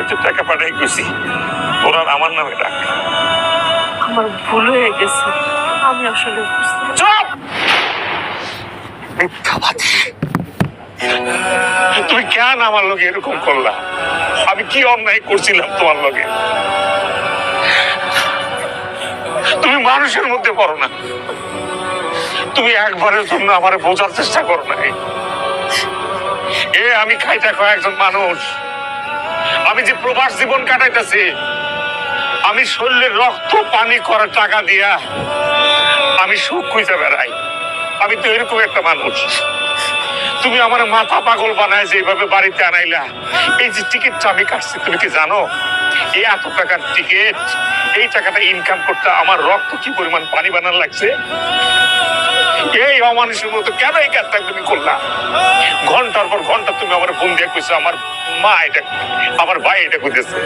তো টাকা পাঠাই গেছি, তোর আর আমার নামে ডাক। আমার ভুল হয়ে গেছে, আমি আসলে চুপ! মিথ্যাবাদী! তুমি কেন আমার লগে এরকম করলা? আমি কি অন্যায় করছিলাম তোমার লগে? তুমি মানুষের মধ্যে পড়ো না, তুমি একবারের জন্য আমার বোঝার চেষ্টা করো না। আমি খাইটা খাওয়া একজন মানুষ, আমি যে প্রবাস জীবন কাটাইতেছি, আমি শরীরের রক্ত পানি করার টাকা দিয়া আমি সুখ খুঁজে বেড়াই। আমি তো এরকম একটা মানুষ। তুমি আমার মাথা পাগল বানায় যেভাবে বাড়িতে আনাইলা, এই যে টিকিটটা আমি কাটছি, তুমি কি জানো এই এত টাকার টিকিট, এই টাকাটা ইনকাম করতে আমার রক্ত কি পরিমাণ পানি বানান লাগছে? এই অমানুষের মতো কেন এই কাজটা তুমি করলা? ঘন্টার পর ঘন্টা তুমি আমার ফোন দিয়ে কইছো আমার মা এটা, আমার ভাই এটা কইতেছে।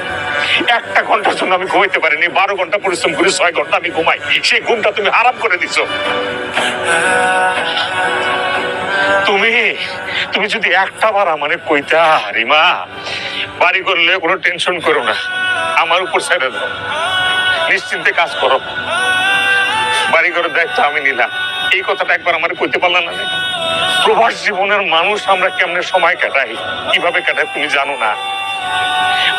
একটা ঘন্টার জন্য আমি ঘুমাইতে পারিনি, 12 ঘন্টা পরিশ্রম করি, 6 ঘন্টা আমি ঘুমাই, সেই ঘুমটা তুমি হারাম করে দিছো। তুমি যদি একটা বার মানে কইতা, রিমা বাড়ি করলে কোনো টেনশন করো না, আমার উপর ছেড়ে দাও, নিশ্চিন্তে কাজ করো, বাড়ি ঘরের দায়িত্ব আমি নিলাম, এই কথাটা একবার আমার কইতে পারলাম না? প্রবাস জীবনের মানুষ আমরা কেমনে সময় কাটাই, কিভাবে কাটাই তুমি জানো না?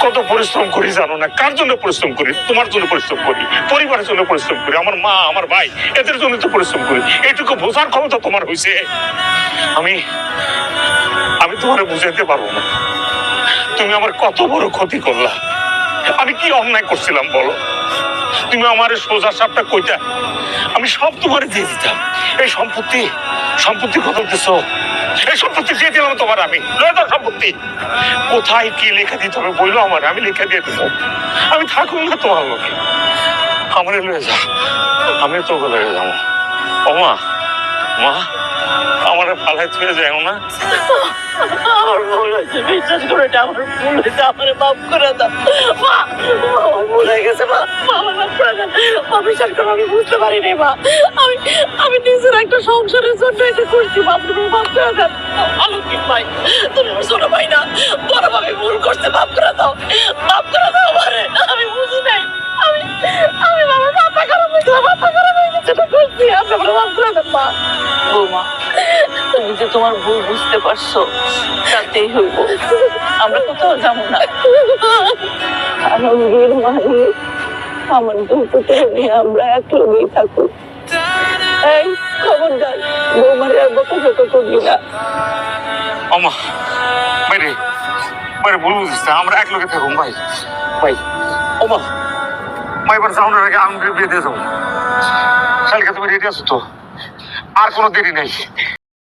কত পরিশ্রম করি জানো না? কার জন্য পরিশ্রম করি? তোমার জন্য পরিশ্রম করি, পরিবারের জন্য পরিশ্রম করি, আমার মা আমার ভাই এদের জন্য তো পরিশ্রম করি। এইটুকু বোঝার ক্ষমতা তোমার হয়েছে? আমি তোমার বুঝাইতে পারবো না তুমি আমার কত বড় ক্ষতি করলা। আমি কি অন্যায় করছিলাম বলো? তুমি আমার সোজা সাপটা কইটা আমি সব তোমার দিয়ে দিতাম। এই সম্পত্তি কথা বলতেছো, এই সম্পত্তি দিয়ে দিলাম তোমার, আমি সম্পত্তি কোথায় কি লেখা দিতে হবে বললো আমার, আমি লেখা দিয়ে দিতাম। আমি থাকুন না তোমার লোকে, আমার লয়ে যা, আমি তোকে লয়ে যাবো। ও মা, মা আমার পালায় ছুঁয়ে যাও না। আমার ভুল হয়েছে, বিশ্বাস করো এটা আমার ভুল হয়েছে, আমার মাফ করে দাও মা। আমার ভুল হয়ে গেছে মা, আমার মাফ করে দাও মা। বিশ্বাস করো আমি বুঝতে পারিনি মা, আমি নিজের একটা সংসারের জন্য এটা করছি মা। তুমি মাফ করে দাও। আলোকিত ভাই, তুমি আমার ছোট ভাই না, বড় ভাবে ভুল করছে, মাফ করে দাও, মাফ করে দাও আমারে। আমি বুঝি নাই, আমি বাবা মাথা খারাপ হয়েছে, মাথা খারাপ হয়ে গেছে, এটা করছি, আপনি আমার মাফ করে দেন মা। বৌমা, তুমি যে তোমার ভুল বুঝতে পারছো তাতেই হইব, আমরা কোথাও যাবো না। আমার বীর মাহি, আমার দুপুরে নিয়ে আমরা এক লগেই থাকুক। এই খবরদার বৌমারে আর বকাঝকা করবি না। আমা বাইরে বাইরে ভুল বুঝিস না, আমরা এক লগে থাকুন ভাই। ভাই ওমা মা, এবার যাওয়ার আগে আমি বিয়ে দিয়ে যাবো। কালকে তুমি রেডি আছো তো? আর কোনো দেরি নেই।